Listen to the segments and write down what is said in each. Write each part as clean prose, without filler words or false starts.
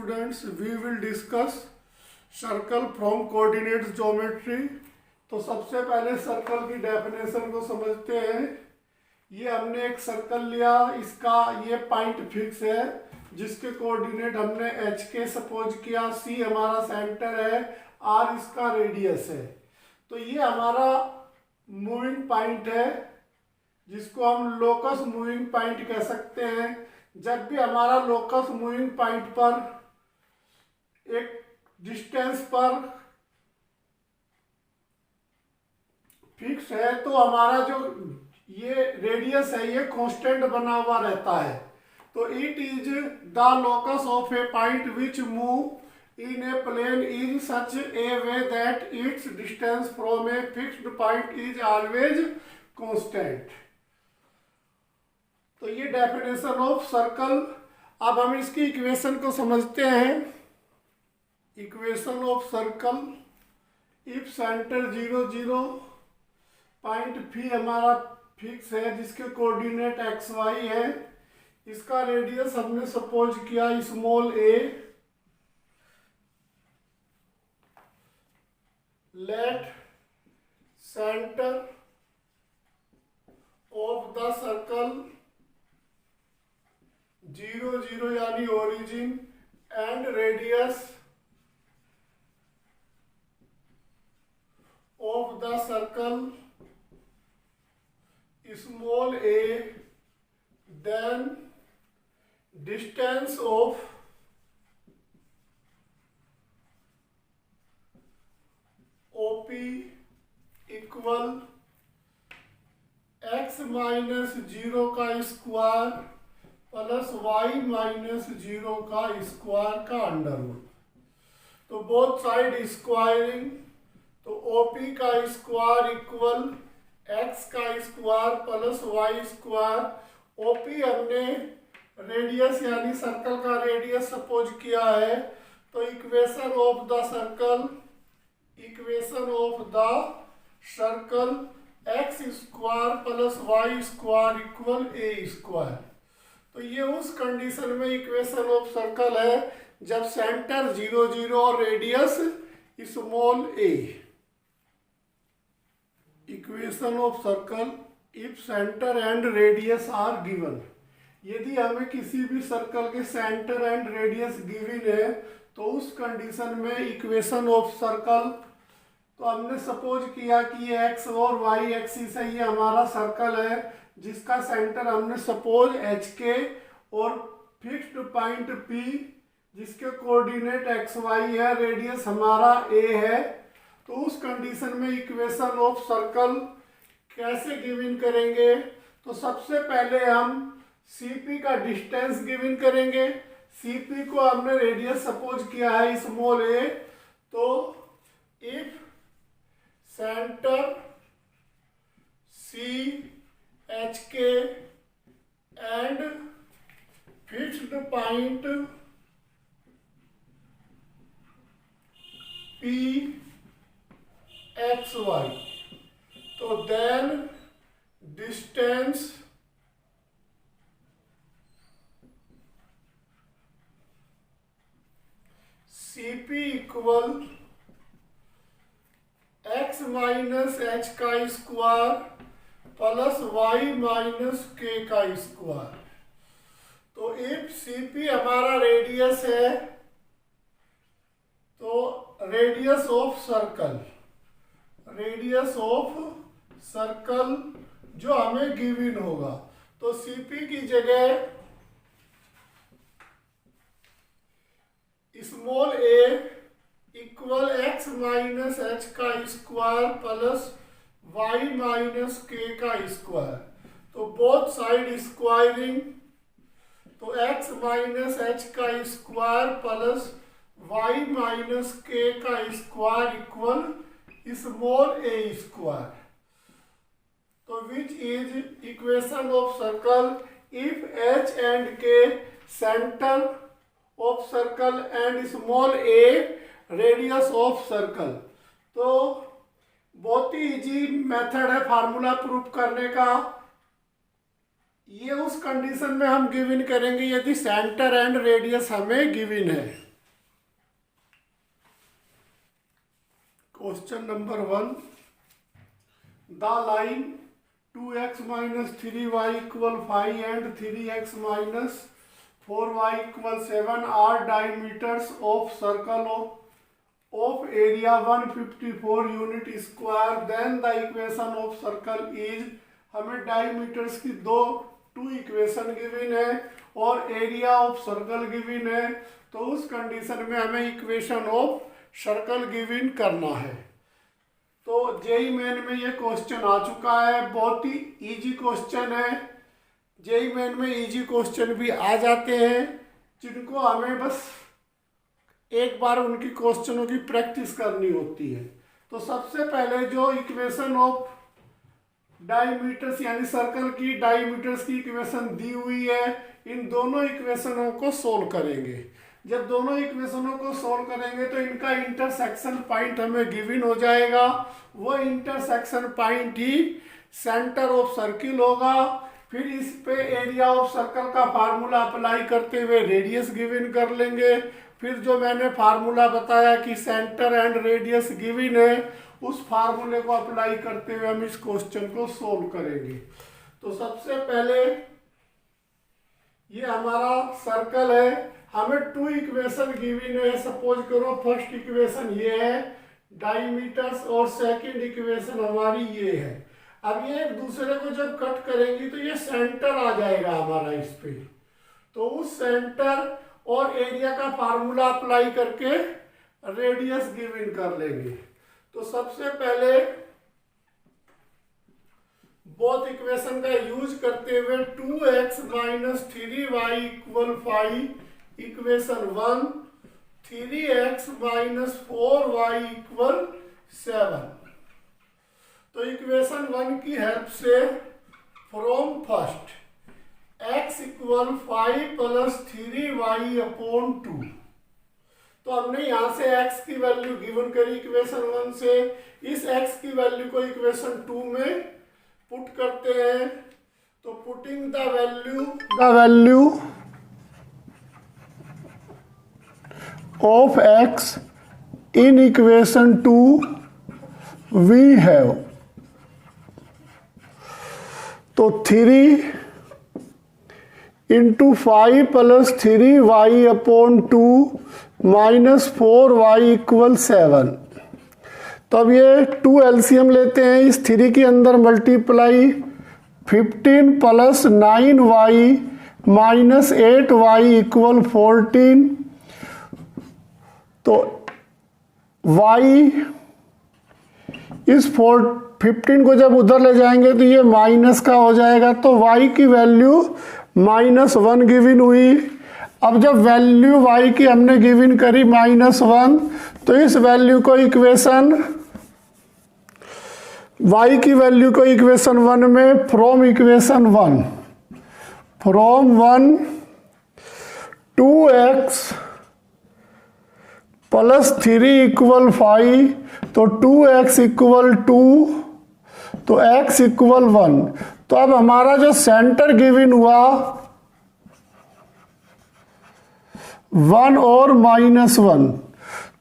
students, we will discuss circle from coordinates geometry. तो सबसे पहले सर्कल की डेफिनेशन को समझते हैं। ये हमने एक सर्कल लिया, इसका ये पॉइंट फिक्स है जिसके कोऑर्डिनेट हमने एच के सपोज किया, सी हमारा सेंटर है, आर इसका रेडियस है। तो ये हमारा मूविंग पॉइंट है जिसको हम लोकस मूविंग पॉइंट कह सकते हैं। जब भी हमारा लोकस मूविंग पॉइंट पर एक डिस्टेंस पर फिक्स है तो हमारा जो ये रेडियस है ये कांस्टेंट बना हुआ रहता है। तो it is the locus of a point which move in a plane is such a way that its distance from a fixed point is always constant. तो ये डेफिनेशन ऑफ सर्कल। अब हम इसकी इक्वेशन को समझते हैं। Equation of circle, if centre 0 0, point फी हमारा फिक्स है जिसके कोऑर्डिनेट एक्स वाई है, इसका रेडियस हमने सपोज किया small a, let centre of the circle 0 0 यानी origin and radius of the circle small a, then distance of OP equal x minus 0 का स्क्वायर प्लस y माइनस 0 का square का under root. तो both side squaring, तो OP का square equal x का square plus y square. OP हमने radius यानी circle का रेडियस सपोज किया है। तो equation of the circle, equation of the circle x square plus y square equal a square. तो ये उस कंडीशन में इक्वेशन ऑफ सर्कल है जब सेंटर 0 0 और radius small a। Equation of circle, if centre and radius are given. यदि हमें किसी भी सर्कल के सेंटर एंड रेडियस गिवन है तो उस कंडीशन में इक्वेशन ऑफ सर्कल, तो हमने सपोज किया कि ये एक्स और वाई एक्सिस है, ये हमारा सर्कल है जिसका सेंटर हमने सपोज एच के और फिक्स्ड पॉइंट पी जिसके कोऑर्डिनेट एक्स वाई है, रेडियस हमारा ए है। तो उस कंडीशन में इक्वेशन ऑफ सर्कल कैसे गिवन करेंगे? तो सबसे पहले हम CP का डिस्टेंस गिवन करेंगे। CP को हमने रेडियस सपोज किया है स्मॉल ए। तो if centre CHK and fixed point PXY, तो then distance CP equal x minus h का square plus y minus k का स्क्वायर। तो इफ CP हमारा रेडियस है तो radius of circle, radius of circle जो हमें गिवन होगा, तो CP की जगह small a equal x minus h का square plus y minus k का स्क्वायर। तो बोथ साइड स्क्वायरिंग, तो x माइनस h का square plus y minus k का square equal small a square. तो which is equation of circle if h and k centre of circle and small a radius of circle. तो बहुत ही easy method है formula proof करने का। ये उस कंडीशन में हम गिवन करेंगे यदि सेंटर एंड रेडियस हमें गिवन है। Question number 1. The line 2x minus 3y equal 5 and 3x minus 4y equal 7 are diameters of circle of area 154 unit square. Then the equation of circle is, हमें diameters की two equation given है और area of circle given है, तो उस condition में हमें equation of circle given करना है। तो जेई मेन में ये क्वेश्चन आ चुका है, बहुत ही इजी क्वेश्चन है। जेई मेन में इजी क्वेश्चन भी आ जाते हैं जिनको हमें बस एक बार उनकी क्वेश्चनों की प्रैक्टिस करनी होती है। तो सबसे पहले जो इक्वेशन ऑफ डायमीटर्स यानी सर्कल की डायमीटर्स की इक्वेशन दी हुई है, इन दोनों इक्वेशनों को सोल्व करेंगे। जब दोनों इक्वेशनों को सोल्व करेंगे तो इनका इंटरसेक्शन पॉइंट हमें गिवन हो जाएगा। वो intersection point he centre of circle होगा। फिर इस पे एरिया ऑफ सर्कल का फार्मूला अप्लाई करते हुए रेडियस गिवन कर लेंगे। फिर जो मैंने फार्मूला बताया कि सेंटर एंड रेडियस गिवन है, उस फार्मूले को अप्लाई करते हुए हम इस क्वेश्चन को सोल्व करेंगे। तो सबसे पहले ये हमारा सर्कल है, हमें टू इक्वेशन गिवन है। सपोज करो फर्स्ट इक्वेशन ये है डायमीटर्स और सेकंड इक्वेशन हमारी ये है। अब ये एक दूसरे को जब कट करेंगी तो ये सेंटर आ जाएगा हमारा इस पे। तो उस सेंटर और एरिया का फार्मूला अप्लाई करके रेडियस गिवन कर लेंगे। तो सबसे पहले बोथ इक्वेशन का यूज करते हुए 2x minus 3y equal 5 equation 1, 3x minus 4y equal 7। तो इक्वेशन 1 की हेल्प से from first x equal 5 plus 3y upon 2, तो हमने यहाँ से x की वैल्यू गिवन करी इक्वेशन 1 से। इस x की वैल्यू को इक्वेशन 2 में पुट करते हैं। तो putting the value of x in equation 2 we have, तो 3 into 5 plus 3y upon 2 minus 4y equal 7। तो अब ये 2 एलसीएम लेते हैं, इस 3 के अंदर multiply 15 plus 9y minus 8y equal 14। तो y इस 15 को जब उधर ले जाएंगे तो ये माइनस का हो जाएगा, तो y की वैल्यू -1 गिवन हुई। अब जब वैल्यू y की हमने गिवन करी -1, तो इस वैल्यू को इक्वेशन y की वैल्यू को इक्वेशन 1 में from equation 1 2x plus 3 equal 5, तो 2x इक्वल 2, तो x इक्वल 1। तो अब हमारा जो सेंटर गिवन हुआ 1 और -1,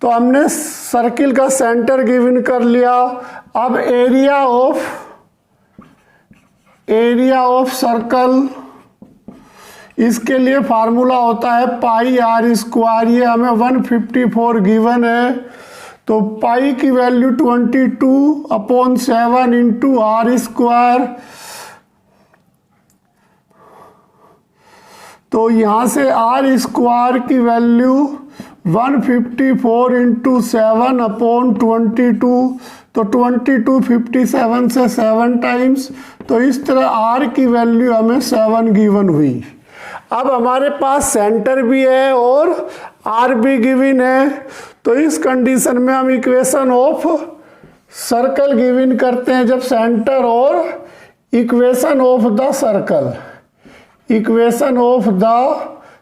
तो हमने सर्किल का सेंटर गिवन कर लिया। अब एरिया ऑफ सर्कल, इसके लिए फार्मूला होता है पाई आर स्क्वायर। ये हमें 154 गिवन है, तो पाई की वैल्यू 22/7 इंटू आर स्क्वायर। तो यहाँ से आर स्क्वायर की वैल्यू 154 इंटू 7/22, तो 22 57 से 7 टाइम्स। तो इस तरह आर की वैल्यू हमें 7 गिवन हुई। अब हमारे पास सेंटर भी है और आर भी गिवन है, तो इस कंडीशन में हम इक्वेशन ऑफ सर्कल गिवन करते हैं। जब सेंटर और equation of the circle, equation of the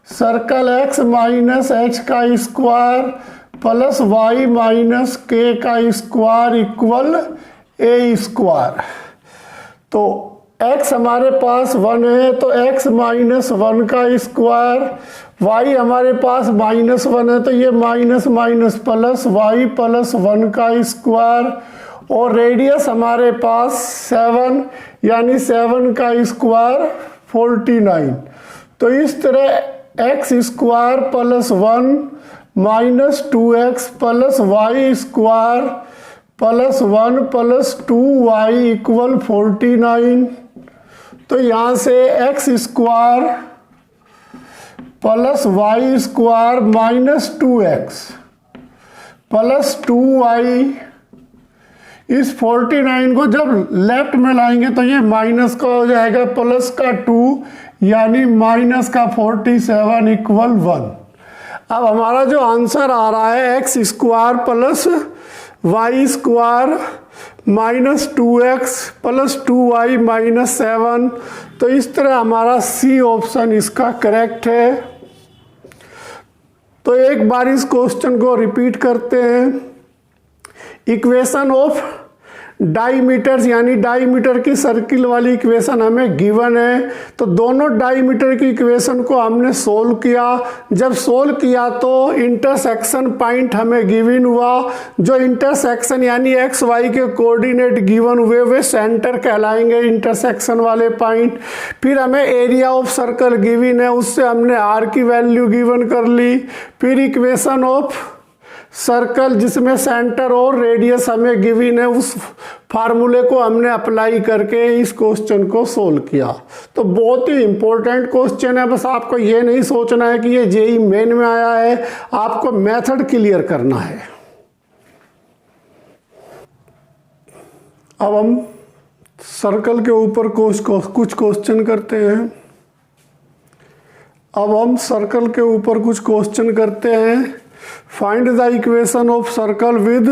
circle x minus h का square plus y minus k का स्क्वायर इक्वल a स्क्वायर। तो x हमारे पास 1 है तो x माइनस 1 का स्क्वायर, y हमारे पास माइनस 1 है तो ये minus minus plus y plus 1 का स्क्वायर, और रेडियस हमारे पास 7 यानी 7 का स्क्वायर 49। तो इस तरह x square plus 1 minus 2x plus Y square plus 1 plus 2y equal 49। तो यहाँ से x square plus Y square minus 2x plus 2y, इस 49 को जब लेफ्ट में लाएंगे तो ये माइनस का हो जाएगा प्लस का 2 यानी माइनस का 47 इक्वल 1। अब हमारा जो आंसर आ रहा है x square plus Y square minus 2x plus 2y minus 7। तो इस तरह हमारा सी ऑप्शन इसका करेक्ट है। तो एक बार इस क्वेश्चन को रिपीट करते हैं। इक्वेशन ऑफ डाईमीटर्स यानी डाईमीटर की सर्किल वाली इक्वेशन हमें गिवन है, तो दोनों डाईमीटर की इक्वेशन को हमने सोल्व किया। जब सोल्व किया तो इंटरसेक्शन पॉइंट हमें गिवन हुआ। जो इंटरसेक्शन यानी एक्स वाई के कोऑर्डिनेट गिवन हुए वे सेंटर कहलाएंगे इंटरसेक्शन वाले पॉइंट। फिर हमें एरिया ऑफ सर्कल गिवन है, उससे हमने आर की वैल्यू गिवन कर ली। फिर इक्वेशन ऑफ सर्कल जिसमें सेंटर और रेडियस हमें गिवन है, उस फार्मूले को हमने अप्लाई करके इस क्वेश्चन को सोल्व किया। तो बहुत ही इंपॉर्टेंट क्वेश्चन है। बस आपको ये नहीं सोचना है कि ये जेईई मेन में आया है, आपको मेथड क्लियर करना है। अब हम सर्कल के ऊपर कुछ क्वेश्चन करते हैं। अब हम सर्कल के ऊपर कुछ क्वेश्चन करते हैं। Find the equation of circle with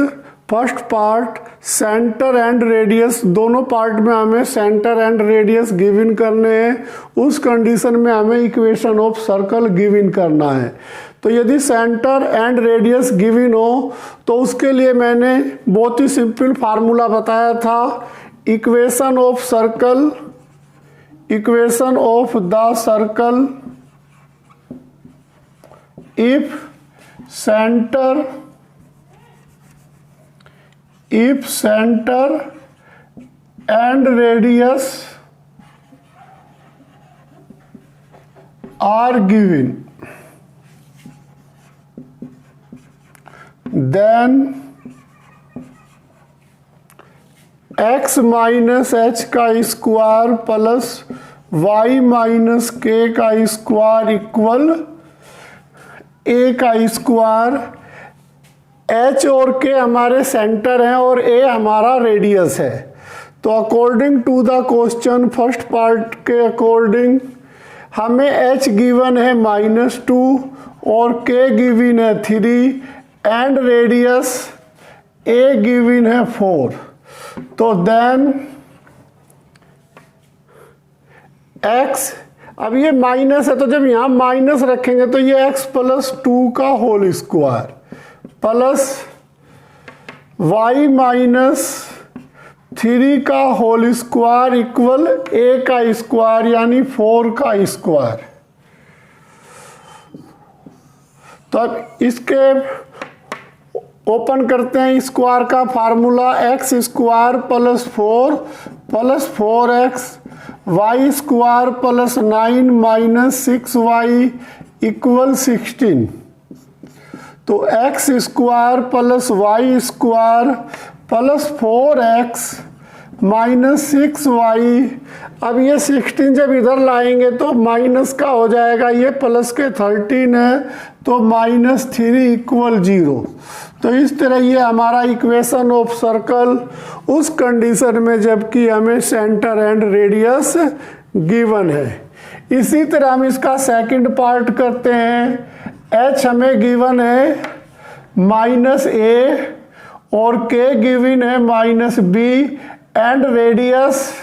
first part centre and radius. दोनों पार्ट में हमें सेंटर एंड रेडियस गिवन करने हैं। उस कंडीशन में हमें इक्वेशन ऑफ सर्कल गिवन करना है। तो यदि सेंटर एंड रेडियस गिवन हो तो उसके लिए मैंने बहुत ही सिंपल फार्मूला बताया था। Equation of circle, equation of the circle if center and radius are given, then x minus h का square plus y minus k का स्क्वायर इक्वल a का स्क्वायर। h और k हमारे सेंटर हैं और a हमारा रेडियस है। तो according to the question first part के अकॉर्डिंग हमें h गिवन है -2 और k गिवन है 3 एंड रेडियस a गिवन है 4। तो देन x, अब ये माइनस है तो जब यहाँ माइनस रखेंगे तो ये x प्लस 2 का whole square plus y minus 3 का होल स्क्वायर इक्वल a का स्क्वायर यानी 4 का स्क्वायर। तो अब इसके ओपन करते हैं स्क्वायर का formula. x square plus 4 plus 4x y square plus 9 minus 6y equal 16। तो x square plus y square plus 4x minus 6y। अब ये 16 जब इधर लाएंगे तो माइनस का हो जाएगा, ये प्लस के 13 है तो -3 इक्वल 0। तो इस तरह ये हमारा इक्वेशन ऑफ सर्कल उस कंडीशन में जबकि हमें सेंटर एंड रेडियस गिवन है। इसी तरह हम इसका सेकंड पार्ट करते हैं। h हमें गिवन है -a और k गिवन है -b एंड रेडियस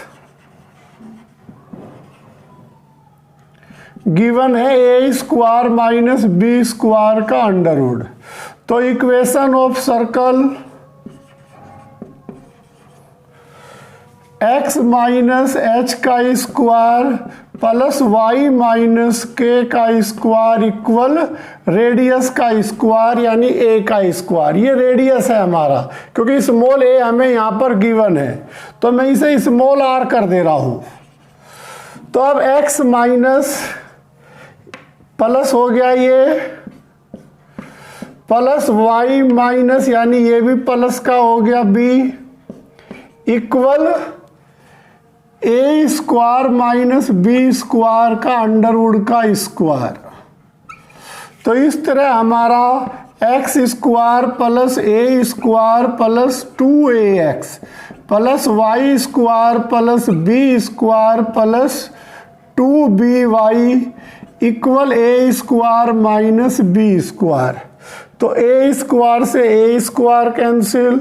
गिवन है a square minus b square का अंडरवुड। तो equation of circle x minus H का स्क्वायर प्लस वाई माइनस के का स्क्वायर इक्वल रेडियस का स्क्वायर यानी a का स्क्वायर। ये रेडियस है हमारा, क्योंकि स्मॉल a हमें यहाँ पर गिवन है, तो मैं इसे स्मॉल r कर दे रहा हूँ। तो अब x माइनस प्लस हो गया ये, प्लस वाई माइनस यानी ये भी प्लस का हो गया b equal A square minus B square का अंडरवुड का स्क्वायर। तो इस तरह हमारा X square plus A square plus 2ax plus Y square plus B square plus 2by equal A square minus B square. तो ए स्क्वायर से A square cancel,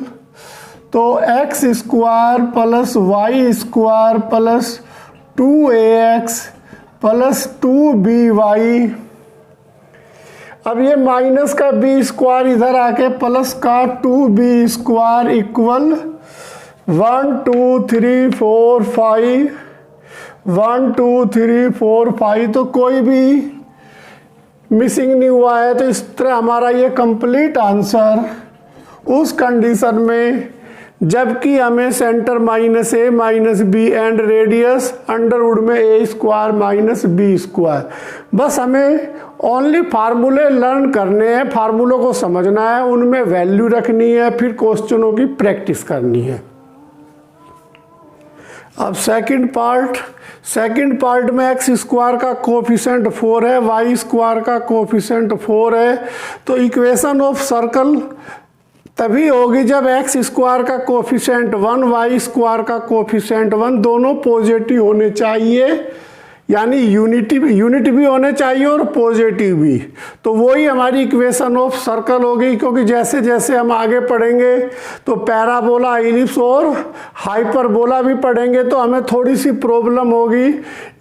तो X square plus Y square plus 2ax plus 2by। अब ये minus का B square इधर आके plus का 2b square equal 1 2 3 4 5 1 2 3 4 5। तो कोई भी मिसिंग नहीं हुआ है। तो इस तरह हमारा ये कंप्लीट आंसर उस कंडीशन में जबकि हमें centre minus A minus B and radius under root में A square minus B square. बस हमें ओनली फार्मूले लर्न करने हैं, फार्मूलों को समझना है, उनमें वैल्यू रखनी है, फिर क्वेश्चनों की प्रैक्टिस करनी है। अब सेकंड पार्ट में एक्स स्क्वायर का कोफिशिएंट 4 है, वाई स्क्वायर का कोफिशिएंट 4 है। तो इक्वेशन ऑफ सर्कल तभी होगी जब एक्स स्क्वायर का कोफिशिएंट 1 वाई स्क्वायर का कोफिशिएंट 1 दोनों पॉजिटिव होने चाहिए, यानी यूनिट भी होने चाहिए और पॉजिटिव भी। तो वही हमारी इक्वेशन ऑफ सर्कल होगी, क्योंकि जैसे जैसे हम आगे पढ़ेंगे तो पैराबोला, इलिप्स और हाइपरबोला भी पढ़ेंगे, तो हमें थोड़ी सी प्रॉब्लम होगी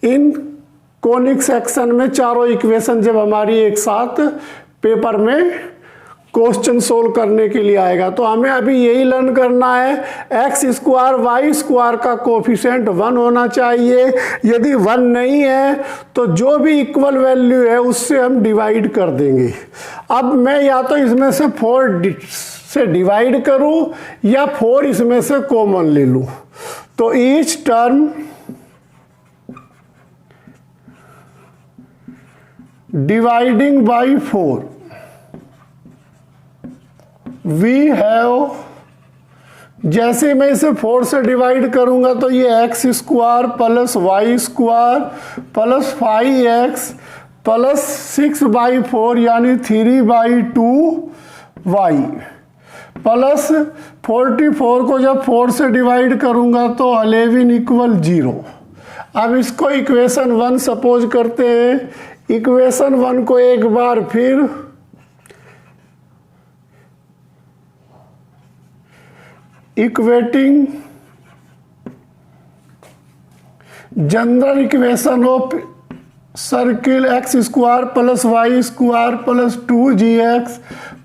इन कोनिक सेक्शन में। चारों इक्वेशन जब हमारी एक साथ पेपर में क्वेश्चन सोल्व करने के लिए आएगा, तो हमें अभी यही लर्न करना है। एक्स स्क्वायर वाई स्क्वायर का कोफिशिएंट 1 होना चाहिए। यदि 1 नहीं है तो जो भी इक्वल वैल्यू है उससे हम डिवाइड कर देंगे। अब मैं या तो इसमें से 4 से डिवाइड करूं या 4 इसमें से कॉमन ले लूं। तो each term dividing by 4 we have, जैसे मैं इसे 4 से डिवाइड करूंगा तो ये X square plus Y square plus 5x plus 6/4 यानी 3/2y प्लस 44 को जब 4 से डिवाइड करूंगा तो 11 इक्वल 0। अब इसको इक्वेशन 1 सपोज करते हैं। इक्वेशन 1 को एक बार फिर equating general equation of circle X square plus Y square plus 2gx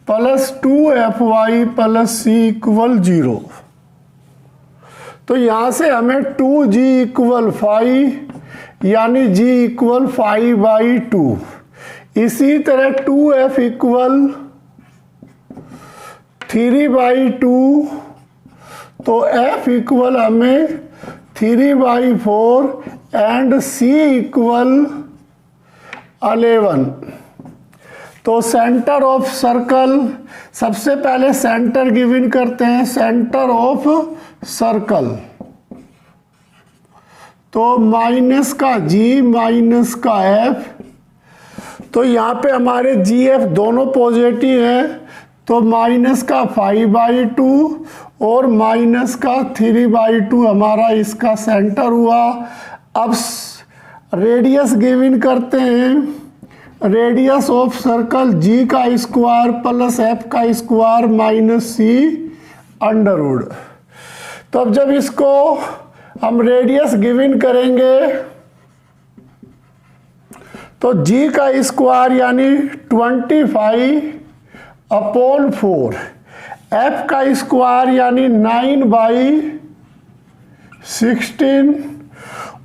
plus 2fy plus c equal 0। तो यहां से हमें 2g इक्वल 5 यानी g इक्वल 5/2। इसी तरह 2f इक्वल 3/2, तो f इक्वल हमें 3/4 एंड c इक्वल 11। तो सेंटर ऑफ सर्कल, सबसे पहले सेंटर गिवन करते हैं, सेंटर ऑफ सर्कल। तो माइनस का g माइनस का f, तो यहाँ पे हमारे जी एफ दोनों पॉजिटिव है, तो माइनस का 5/2 और माइनस का 3/2 हमारा इसका सेंटर हुआ। अब रेडियस गिवन करते हैं, रेडियस ऑफ सर्कल g का स्क्वायर प्लस f का स्क्वायर माइनस c अंडरवुड। तो अब जब इसको हम रेडियस गिवन करेंगे तो g का स्क्वायर यानी 25/4, f का स्क्वायर यानी 9/6 16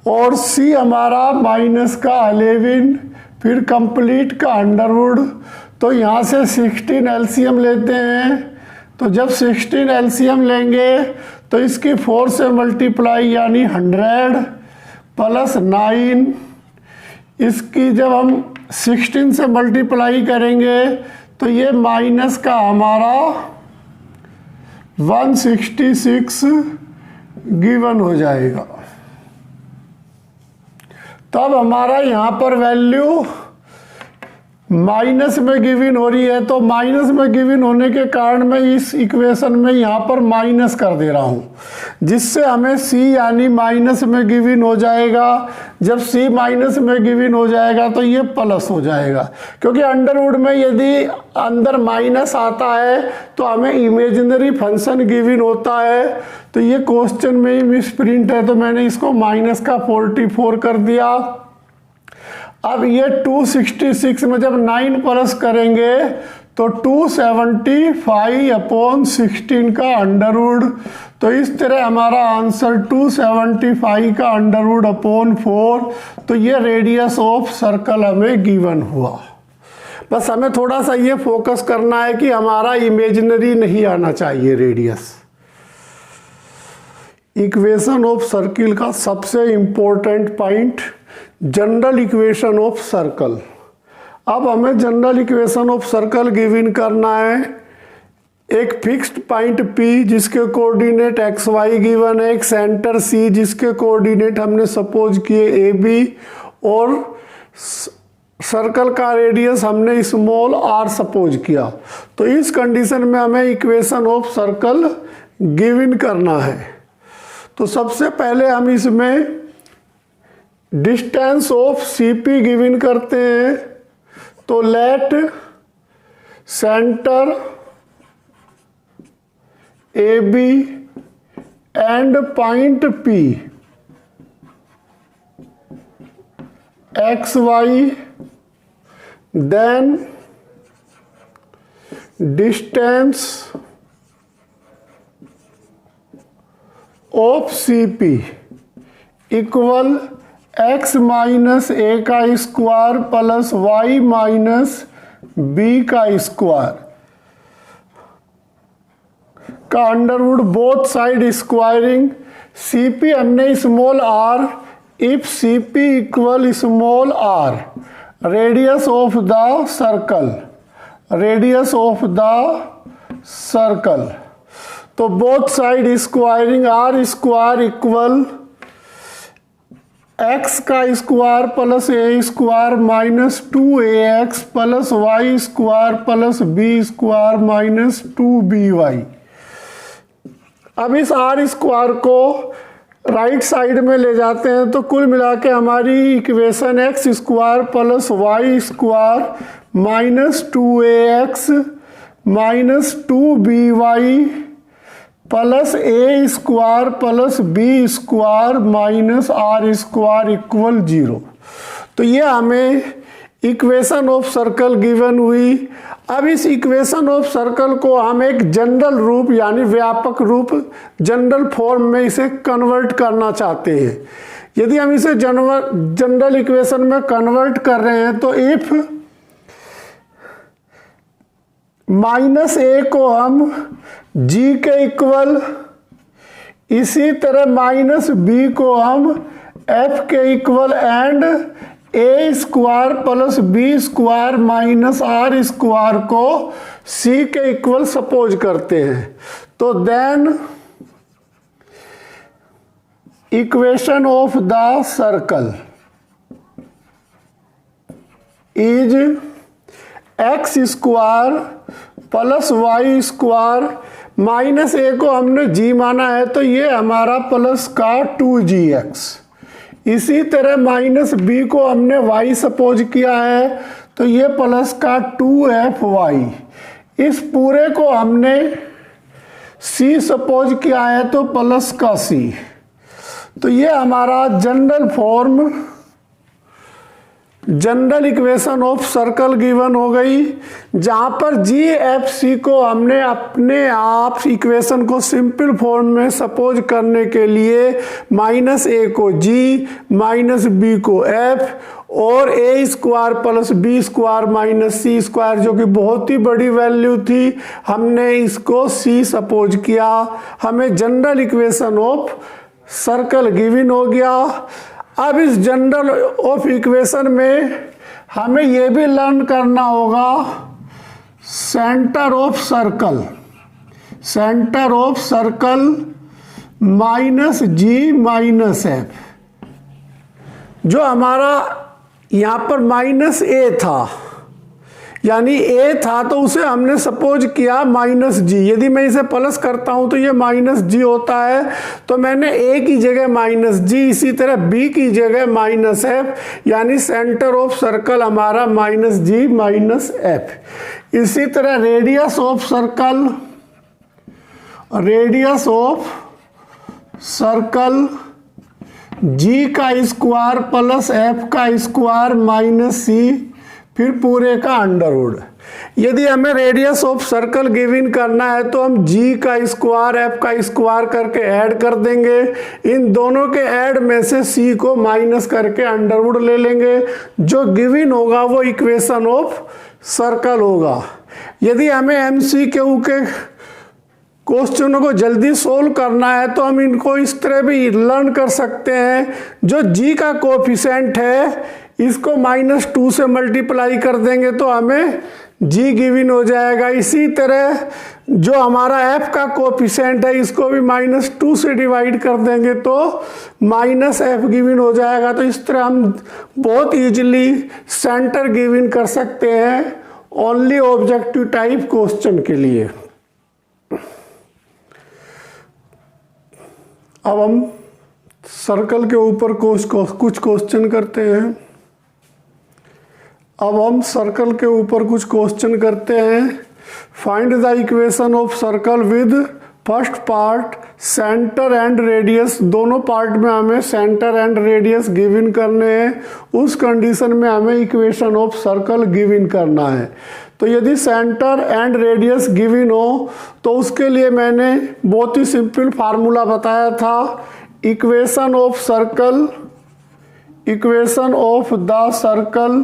और c हमारा माइनस का 11, फिर कंप्लीट का अंडरवुड। तो यहाँ से 16 एलसीएम लेते हैं, तो जब 16 एलसीएम लेंगे तो इसकी 4 से मल्टीप्लाई यानी 100 प्लस 9, इसकी जब हम 16 से मल्टीप्लाई करेंगे तो ये माइनस का हमारा 166 गिवन हो जाएगा। तब हमारा यहाँ पर वैल्यू माइनस में गिवन हो रही है, तो माइनस में गिवन होने के कारण मैं इस इक्वेशन में यहाँ पर माइनस कर दे रहा हूँ, जिससे हमें c यानी माइनस में गिवन हो जाएगा। जब c माइनस में गिवन हो जाएगा तो ये प्लस हो जाएगा, क्योंकि अंडरवुड में यदि अंदर माइनस आता है तो हमें इमेजिनरी फंक्शन गिवन होता है। तो ये क्वेश्चन में ही मिसप्रिंट है, तो मैंने इसको माइनस का 44 कर दिया। अब ये 266 में जब 9 प्लस करेंगे तो 275/16 का अंडरवुड। तो इस तरह हमारा आंसर 275 का अंडरवुड अपॉन 4। तो ये रेडियस ऑफ सर्कल हमें गिवन हुआ। बस हमें थोड़ा सा ये फोकस करना है कि हमारा इमेजिनरी नहीं आना चाहिए रेडियस। इक्वेशन ऑफ सर्किल का सबसे important point general equation of circle. अब हमें general equation of circle given करना है। एक फिक्स्ड पॉइंट P जिसके कोऑर्डिनेट एक्स वाई गिवन है, एक सेंटर C जिसके कोऑर्डिनेट हमने सपोज किए AB, और सर्कल का रेडियस हमने स्मॉल r सपोज किया। तो इस कंडीशन में हमें इक्वेशन ऑफ सर्कल गिवन करना है। तो सबसे पहले हम इसमें डिस्टेंस ऑफ CP गिवन करते हैं। तो let centre AB and point P XY, then distance of CP equal x minus a का square plus y minus b का स्क्वायर का under root, both side squaring. CP हमने small r, if CP equal small r, radius of the circle, radius of the circle. तो both side squaring, r square equal x का square plus a square minus 2ax plus y square plus b square minus 2by। अब इस r square को right side में ले जाते हैं तो कुल मिला के हमारी equation x square plus y square minus 2ax minus 2by plus a square plus b square minus r square equal 0। तो ये हमें इक्वेशन ऑफ सर्कल गिवन हुई। अब इस इक्वेशन ऑफ सर्कल को हम एक जनरल रूप यानी व्यापक रूप, जनरल फॉर्म में इसे कन्वर्ट करना चाहते हैं। यदि हम इसे जनरल इक्वेशन में कन्वर्ट कर रहे हैं तो इफ माइनस a को हम g के इक्वल, इसी तरह माइनस b को हम f के equal and a square plus b square minus r square को c के इक्वल सपोज करते हैं। तो then equation of the circle is X square plus Y square, minus a को हमने g माना है तो ये हमारा प्लस का 2gx। इसी तरह माइनस b को हमने y सपोज किया है तो ये प्लस का 2fy। इस पूरे को हमने c सपोज किया है तो प्लस का c। तो ये हमारा general form general equation of circle given हो गई, जहां पर जी एफ सी को हमने अपने आप इक्वेशन को सिंपल फॉर्म में सपोज करने के लिए माइनस ए को जी, माइनस बी को एफ और A square plus B square minus C square, जो कि बहुत ही बड़ी वैल्यू थी, हमने इसको सी सपोज किया। हमें general equation of circle given हो गया। अब इस जनरल ऑफ इक्वेशन में हमें यह भी लर्न करना होगा centre of circle, centre of circle minus G minus F. जो हमारा यहां पर माइनस ए था, यानी ए था तो उसे हमने सपोज किया माइनस जी। यदि मैं इसे प्लस करता हूं तो ये माइनस जी होता है, तो मैंने ए की जगह माइनस जी, इसी तरह बी की जगह माइनस एफ, यानी सेंटर ऑफ सर्कल हमारा माइनस जी माइनस एफ। इसी तरह radius of circle, radius of circle G का स्क्वायर प्लस एफ का स्क्वायर माइनस सी, फिर पूरे का अंडरवुड। यदि हमें रेडियस ऑफ सर्कल गिवन करना है तो हम जी का स्क्वायर एफ का स्क्वायर करके ऐड कर देंगे। इन दोनों के ऐड में से सी को माइनस करके अंडरवुड ले लेंगे। जो गिवन होगा वो इक्वेशन ऑफ सर्कल होगा। यदि हमें एमसीक्यू के क्वेश्चनों को जल्दी सोल्व करना है तो हम इनको इस तरह भी लर्न कर सकते हैं। जो जी का कोफिशिएंट है इसको -2 से मल्टीप्लाई कर देंगे तो हमें जी गिवन हो जाएगा। इसी तरह जो हमारा एफ का कोफिशिएंट है इसको भी -2 से डिवाइड कर देंगे तो -f गिवन हो जाएगा। तो इस तरह हम बहुत इजीली सेंटर गिवन कर सकते हैं ओनली ऑब्जेक्टिव टाइप क्वेश्चन के लिए। अब हम सर्कल के ऊपर कुछ क्वेश्चन करते हैं। अब हम सर्कल के ऊपर कुछ क्वेश्चन करते हैं। Find the equation of circle with first part centre and radius. दोनों पार्ट में हमें सेंटर एंड रेडियस गिवन करने हैं। उस कंडीशन में हमें इक्वेशन ऑफ सर्कल गिवन करना है। तो यदि सेंटर एंड रेडियस गिवन हो तो उसके लिए मैंने बहुत ही सिंपल फार्मूला बताया था। Equation of circle, equation of the circle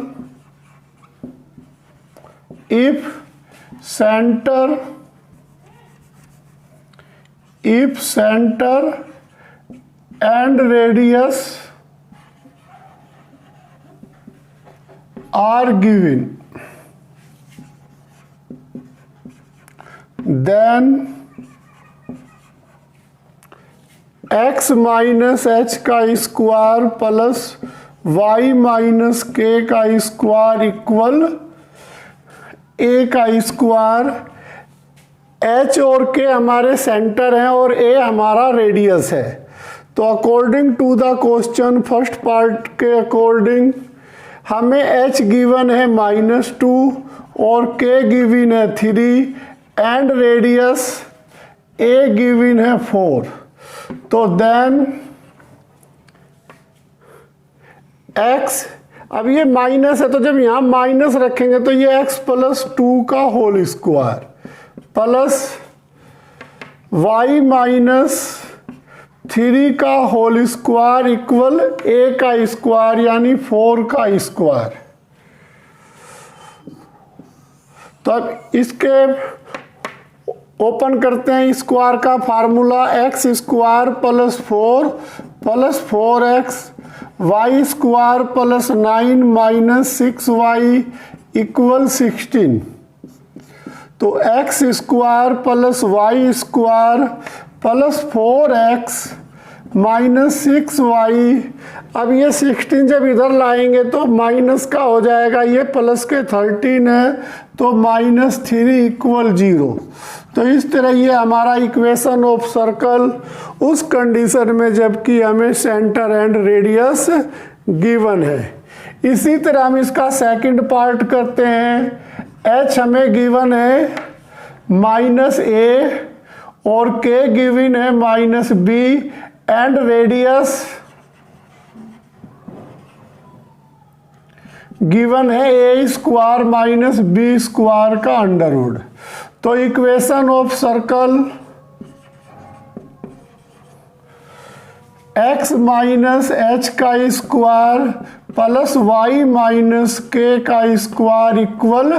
if center and radius are given, then x minus H का स्क्वायर प्लस y माइनस के का स्क्वायर इक्वल ए का स्क्वायर। एच और के हमारे सेंटर हैं और ए हमारा रेडियस है। तो according to the question first part के अकॉर्डिंग हमें एच गिवन है -2 और के गिवन है 3 एंड रेडियस ए गिवन है 4। तो देन एक्स, अब ये माइनस है तो जब यहाँ माइनस रखेंगे तो ये x +2 का होल स्क्वायर प्लस y -3 का होल स्क्वायर इक्वल a का स्क्वायर यानी 4 का स्क्वायर। तो अब इसके ओपन करते हैं स्क्वायर का formula. x square +4 plus 4x y square plus 9 minus 6y equal 16। तो x square plus y square plus 4x minus 6y। अब ये 16 जब इधर लाएंगे तो माइनस का हो जाएगा, ये प्लस के 13 है तो -3 इक्वल 0। तो इस तरह ये हमारा इक्वेशन ऑफ सर्कल उस कंडीशन में जबकि हमें सेंटर एंड रेडियस गिवन है। इसी तरह हम इसका सेकंड पार्ट करते हैं। एच हमें गिवन है -a और के गिवन है -b एंड गिवन है ए स्क्वायर माइनस बी स्क्वायर का अंडर रूट। तो equation of circle x minus H का स्क्वायर प्लस वाई माइनस के का स्क्वायर इक्वल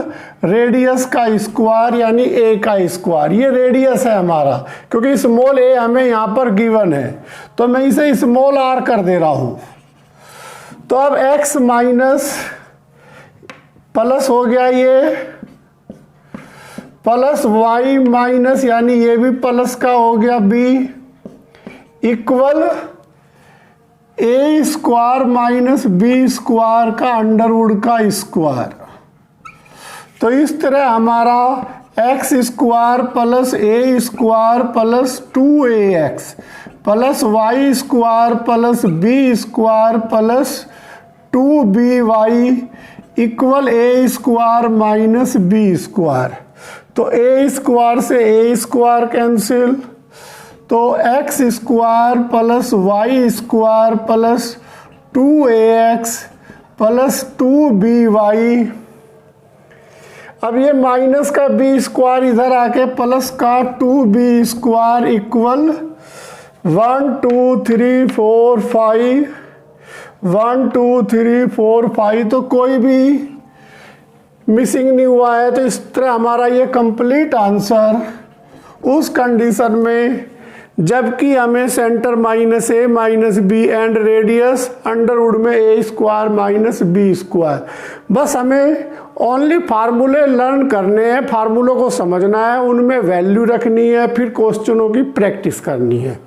रेडियस का स्क्वायर यानी a का स्क्वायर। ये रेडियस है हमारा, क्योंकि स्मॉल a हमें यहाँ पर गिवन है तो मैं इसे स्मॉल r कर दे रहा हूँ। तो अब x माइनस प्लस हो गया ये प्लस वाई माइनस यानी ये भी प्लस का हो गया b equal A square minus B square का अंडर रूट का स्क्वायर। तो इस तरह हमारा X square plus A square plus 2ax plus Y square plus B square plus 2by equal A square minus B square. तो A square से A square cancel, तो X square plus Y square plus 2ax plus 2by। अब ये minus का B square इधर आके plus का 2b square equal 1 2 3 4 5 1 2 3 4 5। तो कोई भी मिसिंग नहीं हुआ है। तो इस तरह हमारा ये कंप्लीट आंसर उस कंडीशन में जबकि हमें centre minus A minus B and radius under root में A square minus B square. बस हमें ओनली फार्मूले लर्न करने हैं, फार्मूलों को समझना है, उनमें वैल्यू रखनी है, फिर क्वेश्चनों की प्रैक्टिस करनी है।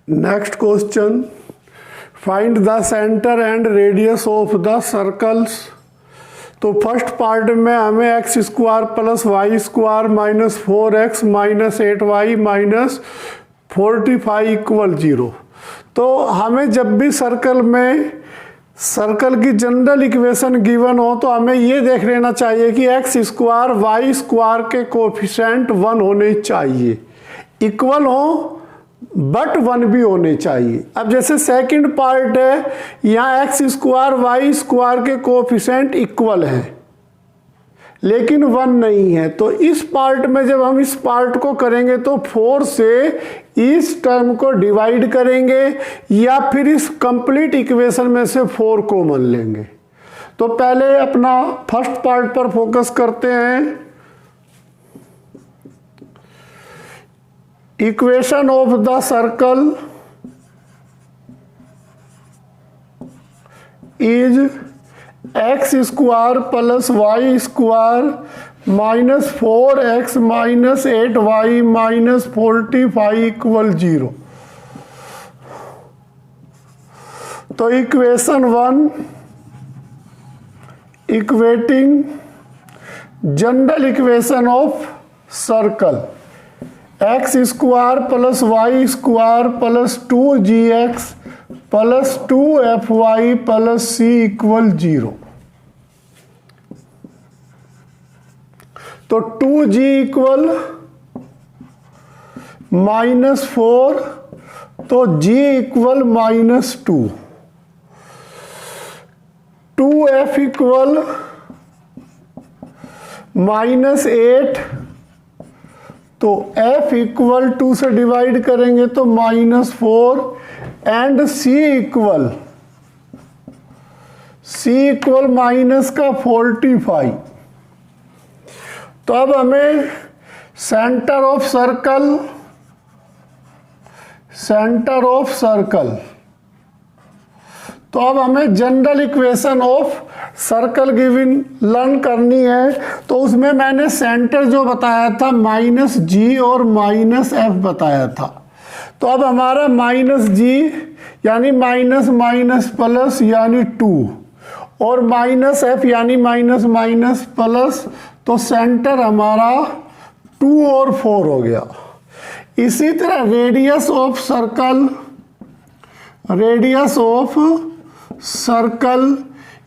Next question, find the centre and radius of the circles. तो फर्स्ट पार्ट में हमें X square plus Y square minus 4x minus 8y minus 45 equal 0। तो हमें जब भी सर्कल में सर्कल की जनरल इक्वेशन गिवन हो तो हमें ये देख लेना चाहिए कि एक्स स्क्वायर वाई स्क्वायर के कोफिशिएंट 1 होने चाहिए, इक्वल हो बट 1 भी होने चाहिए। अब जैसे सेकंड पार्ट है, यहाँ एक्स स्क्वायर वाई स्क्वायर के कोफिशिएंट इक्वल हैं लेकिन 1 नहीं है। तो इस पार्ट में जब हम इस पार्ट को करेंगे तो 4 से इस टर्म को डिवाइड करेंगे या फिर इस कंप्लीट इक्वेशन में से 4 कॉमन लेंगे। तो पहले अपना फर्स्ट पार्ट पर फोकस करते हैं। Equation of the circle is X square plus Y square minus 4x minus 8y minus 45 equal 0। तो equation 1 equating general equation of circle X square plus Y square plus 2gx plus 2fy plus c equal 0। तो 2g equal -4, तो g equal -2, 2f equal -8, तो f equal 2 से divide करेंगे तो -4 and c equal minus का 45। तो अब हमें सेंटर ऑफ सर्कल तो अब हमें general equation of circle given learn करनी है। तो उसमें मैंने सेंटर जो बताया था -g और -f बताया था। तो अब हमारा -g यानी माइनस माइनस प्लस यानी 2 और -f यानी माइनस माइनस प्लस, तो सेंटर हमारा 2 और 4 हो गया। इसी तरह रेडियस ऑफ सर्कल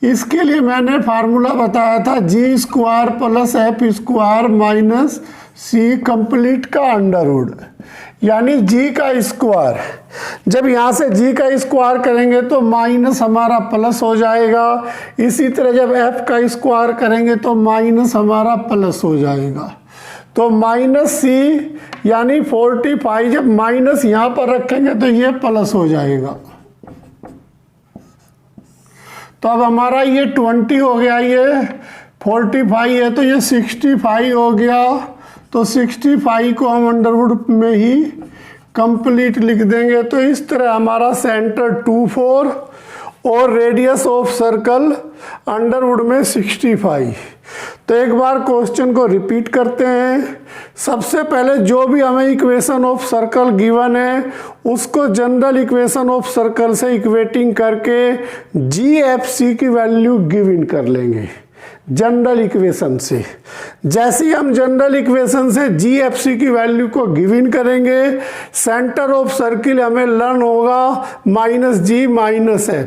इसके लिए मैंने फार्मूला बताया था g square plus f square minus c complete का अंडर रूट। यानी जी का स्क्वायर। जब यहाँ से जी का स्क्वायर करेंगे तो माइनस हमारा प्लस हो जाएगा। इसी तरह जब एफ का स्क्वायर करेंगे तो माइनस हमारा प्लस हो जाएगा। तो माइनस सी यानी 45, जब माइनस यहाँ पर रखेंगे तो ये प्लस हो जाएगा। तो अब हमारा ये 20 हो गया, ये 45 है तो ये 65 हो गया। तो 65 को हम अंडरवुड में ही कंप्लीट लिख देंगे। तो इस तरह हमारा सेंटर 2 4 और रेडियस ऑफ सर्कल अंडरवुड में 65। तो एक बार क्वेश्चन को रिपीट करते हैं। सबसे पहले जो भी हमें इक्वेशन ऑफ सर्कल गिवन है उसको जनरल इक्वेशन ऑफ सर्कल से इक्वेटिंग करके GFC की वैल्यू गिवन कर लेंगे जनरल इक्वेशन से। जैसे ही हम जनरल इक्वेशन से GFC की वैल्यू को गिवन करेंगे, सेंटर ऑफ सर्किल हमें लर्न होगा -G -F।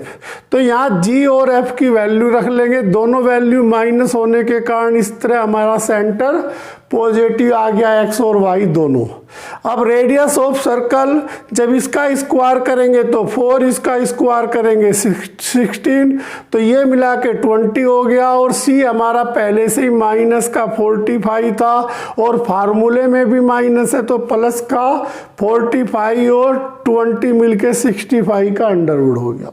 तो यहाँ G और F की वैल्यू रख लेंगे, दोनों वैल्यू माइनस होने के कारण इस तरह हमारा सेंटर पॉजिटिव आ गया, x और y दोनों। अब रेडियस ऑफ सर्कल जब इसका स्क्वायर करेंगे तो 4, इसका स्क्वायर करेंगे 16, तो ये मिला के 20 हो गया। और c हमारा पहले से ही माइनस का 45 था और फार्मूले में भी माइनस है तो प्लस का 45 और 20 मिलके 65 का अंडरवुड हो गया।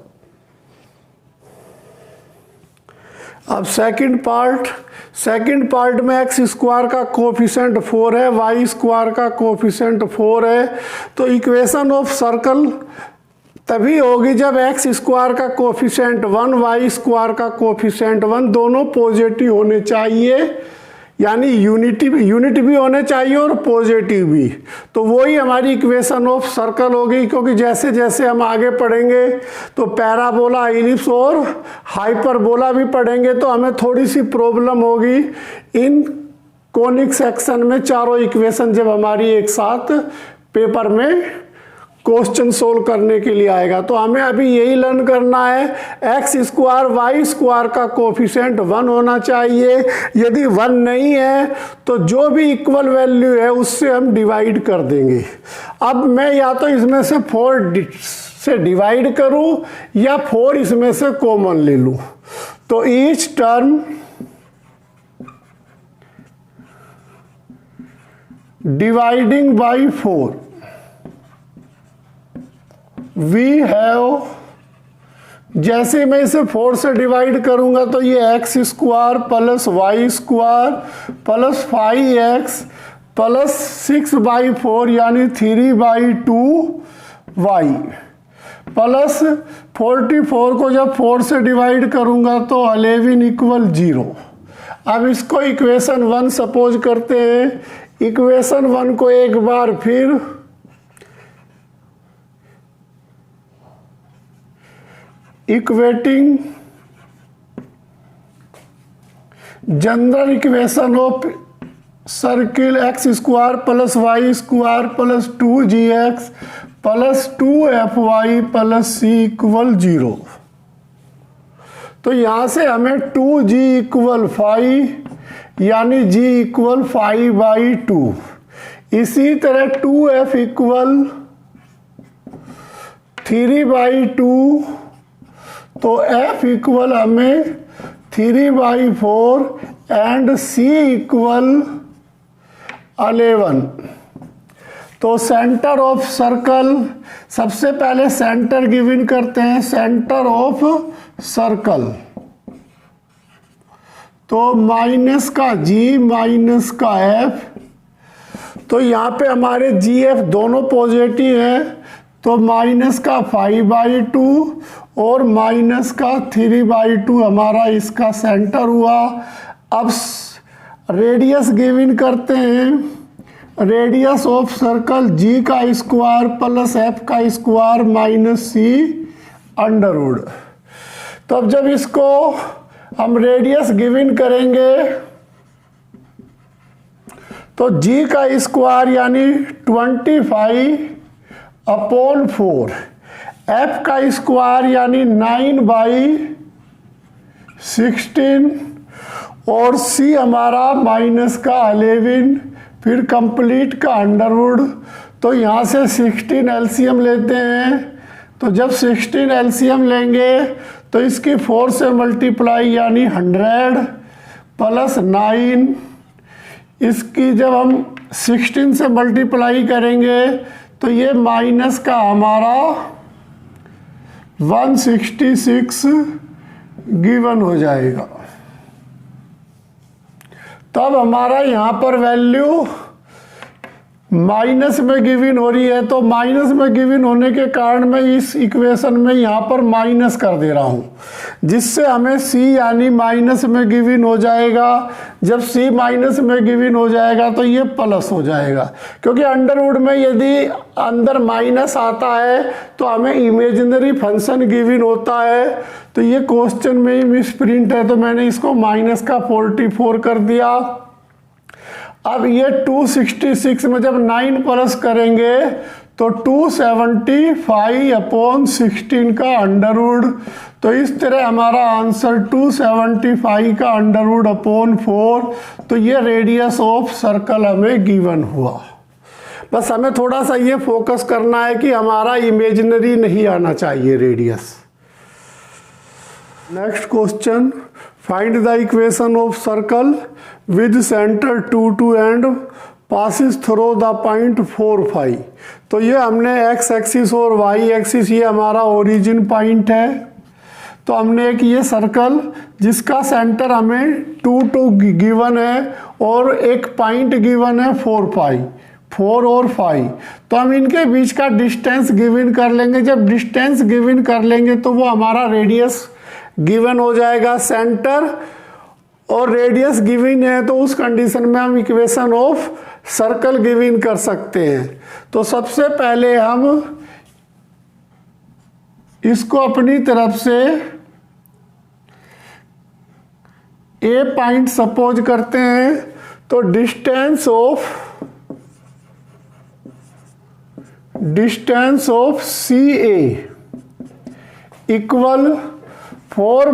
अब सेकंड पार्ट में एक्स स्क्वायर का कोफिशिएंट 4 है, वाई स्क्वायर का कोफिशिएंट 4 है। तो इक्वेशन ऑफ सर्कल तभी होगी जब एक्स स्क्वायर का कोफिशिएंट 1, वाई स्क्वायर का कोफिशिएंट 1 दोनों पॉजिटिव होने चाहिए, यानी यूनिट भी होने चाहिए और पॉजिटिव भी। तो वही हमारी इक्वेशन ऑफ सर्कल होगी। क्योंकि जैसे जैसे हम आगे पढ़ेंगे तो पैराबोला, इलिप्स और हाइपरबोला भी पढ़ेंगे तो हमें थोड़ी सी प्रॉब्लम होगी इन कोनिक सेक्शन में। चारों इक्वेशन जब हमारी एक साथ पेपर में क्वेश्चन सोल्व करने के लिए आएगा तो हमें अभी यही लर्न करना है, एक्स स्क्वायर वाई स्क्वायर का कोफिशिएंट 1 होना चाहिए। यदि 1 नहीं है तो जो भी इक्वल वैल्यू है उससे हम डिवाइड कर देंगे। अब मैं या तो इसमें से 4 से डिवाइड करूं या 4 इसमें से कॉमन ले लूं। तो each term dividing by 4 we have, जैसे मैं इसे 4 से डिवाइड करूंगा तो ये X square plus Y square plus 5x plus 6/4 यानी 3/2y प्लस 44 को जब 4 से डिवाइड करूंगा तो 11 = 0। अब इसको इक्वेशन 1 सपोज करते हैं। इक्वेशन 1 को एक बार फिर equating general equation of circle X square plus Y square plus 2gx plus 2fy plus c = 0। तो यहां से हमें 2g = 5 यानी g = 5/2। इसी तरह 2f = 3/2 तो f = हमें 3/4 एंड c = 11। तो सेंटर ऑफ सर्कल, सबसे पहले सेंटर गिवन करते हैं, सेंटर ऑफ सर्कल। तो माइनस का g माइनस का f, तो यहाँ पे हमारे GF दोनों पॉजिटिव है तो माइनस का 5/2 और माइनस का 3/2 हमारा इसका सेंटर हुआ। अब रेडियस गिवन करते हैं, रेडियस ऑफ सर्कल g का स्क्वायर प्लस f का स्क्वायर माइनस c अंडरवुड। तो अब जब इसको हम रेडियस गिवन करेंगे तो g का स्क्वायर यानी 25/4, f का स्क्वायर यानी 9/16 और c हमारा माइनस का 11, फिर कंप्लीट का अंडरवुड। तो यहाँ से 16 एलसीएम लेते हैं। तो जब 16 एलसीएम लेंगे तो इसकी 4 से मल्टीप्लाई यानी 100 प्लस 9, इसकी जब हम 16 से मल्टीप्लाई करेंगे तो ये माइनस का हमारा 166 गिवन हो जाएगा। तब हमारा यहाँ पर वैल्यू माइनस में गिवन हो रही है, तो माइनस में गिवन होने के कारण मैं इस इक्वेशन में यहाँ पर माइनस कर दे रहा हूँ, जिससे हमें c यानी माइनस में गिवन हो जाएगा। जब c माइनस में गिवन हो जाएगा तो ये प्लस हो जाएगा, क्योंकि अंडरवुड में यदि अंदर माइनस आता है तो हमें इमेजिनरी फंक्शन गिवन होता है। तो ये क्वेश्चन में ही मिसप्रिंट है, तो मैंने इसको माइनस का 44 कर दिया। अब ये 266 में जब 9 प्लस करेंगे तो 275/16 का अंडरवुड। तो इस तरह हमारा आंसर 275 का अंडरवुड अपॉन 4। तो ये रेडियस ऑफ सर्कल हमें गिवन हुआ। बस हमें थोड़ा सा ये फोकस करना है कि हमारा इमेजिनरी नहीं आना चाहिए radius. Next question, find the equation of circle with centre 2 2 and passes through the point 4 5। तो ये हमने x एक्सिस और y एक्सिस, ये हमारा ओरिजिन पॉइंट है। तो हमने एक ये सर्कल जिसका सेंटर हमें 2 2 गिवन है और एक पॉइंट गिवन है 4 और 5। तो हम इनके बीच का डिस्टेंस गिवन कर लेंगे। जब डिस्टेंस गिवन कर लेंगे तो वो हमारा रेडियस गिवन हो जाएगा। सेंटर और रेडियस गिवन है तो उस कंडीशन में हम इक्वेशन ऑफ सर्कल गिवन कर सकते हैं। तो सबसे पहले हम इसको अपनी तरफ से ए पॉइंट सपोज करते हैं। तो distance of C A equal 4 -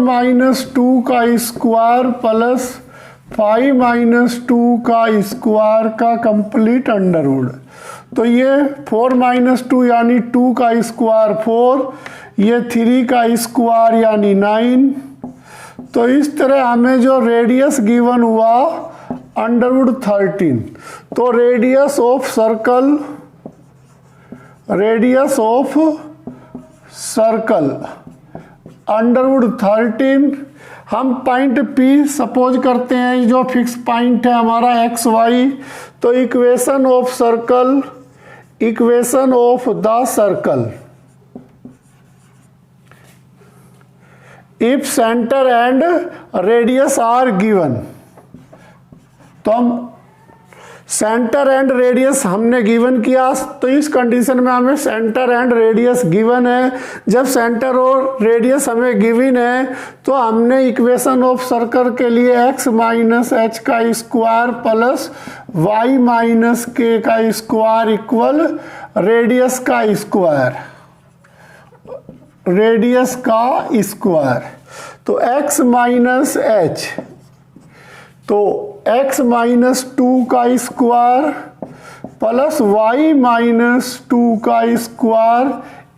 2 का स्क्वायर प्लस 5 - 2 का स्क्वायर का कंप्लीट अंडरवुड। तो ये 4 - 2 यानी 2 का स्क्वायर 4, ये 3 का स्क्वायर यानी 9। तो इस तरह हमें जो रेडियस गिवन हुआ अंडरवुड 13। तो रेडियस ऑफ सर्कल अंडरवुड 13। हम पॉइंट P सपोज करते हैं, जो फिक्स पॉइंट है हमारा x y। तो equation of the circle if centre and radius are given. तो हम सेंटर एंड रेडियस हमने गिवन किया। तो इस कंडीशन में हमें सेंटर एंड रेडियस गिवन है। जब सेंटर और रेडियस हमें गिवन है तो हमने इक्वेशन ऑफ सर्कल के लिए x - h का स्क्वायर प्लस y - k का स्क्वायर इक्वल रेडियस का स्क्वायर। तो x - h, तो x - 2 का स्क्वायर प्लस y - 2 का स्क्वायर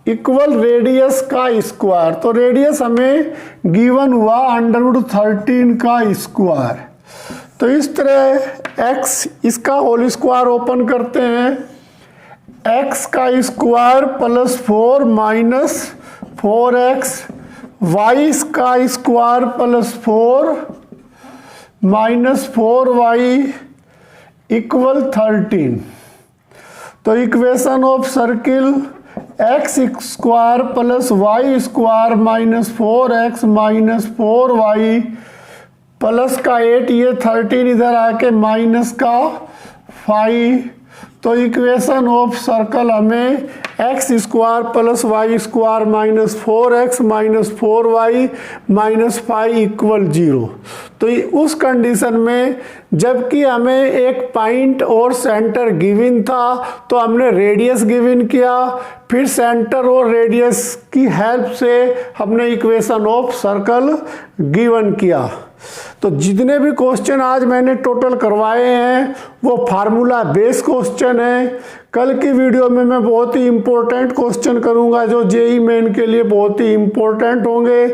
इक्वल रेडियस का स्क्वायर। तो रेडियस हमें गिवन हुआ अंडरवुड 13 का स्क्वायर। तो इस तरह x, इसका होल स्क्वायर ओपन करते हैं, x का square plus 4 minus 4x, y का square plus 4 minus 4y equal 13। तो equation of circle x square plus y square minus 4x minus 4y plus का 8, ये 13 इधर आके माइनस का 5। तो इक्वेशन ऑफ सर्कल हमें x square plus y square minus 4x minus 4y minus 5 equal 0। तो उस कंडीशन में जबकि हमें एक पॉइंट और सेंटर गिवन था तो हमने रेडियस गिवन किया, फिर सेंटर और रेडियस की हेल्प से हमने इक्वेशन ऑफ सर्कल गिवन किया। तो जितने भी क्वेश्चन आज मैंने टोटल करवाए हैं वो फार्मूला बेस क्वेश्चन है। कल की वीडियो में मैं बहुत ही इम्पोर्टेंट क्वेश्चन करूंगा जो जेईई मेन के लिए बहुत ही इम्पोर्टेंट होंगे।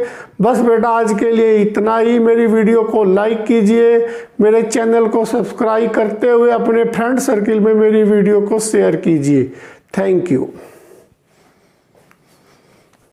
बस बेटा आज के लिए इतना ही। मेरी वीडियो को लाइक कीजिए, मेरे चैनल को सब्सक्राइब करते हुए अपने फ्रेंड सर्किल में मेरी वीडियो को शेयर कीजिए। Thank you.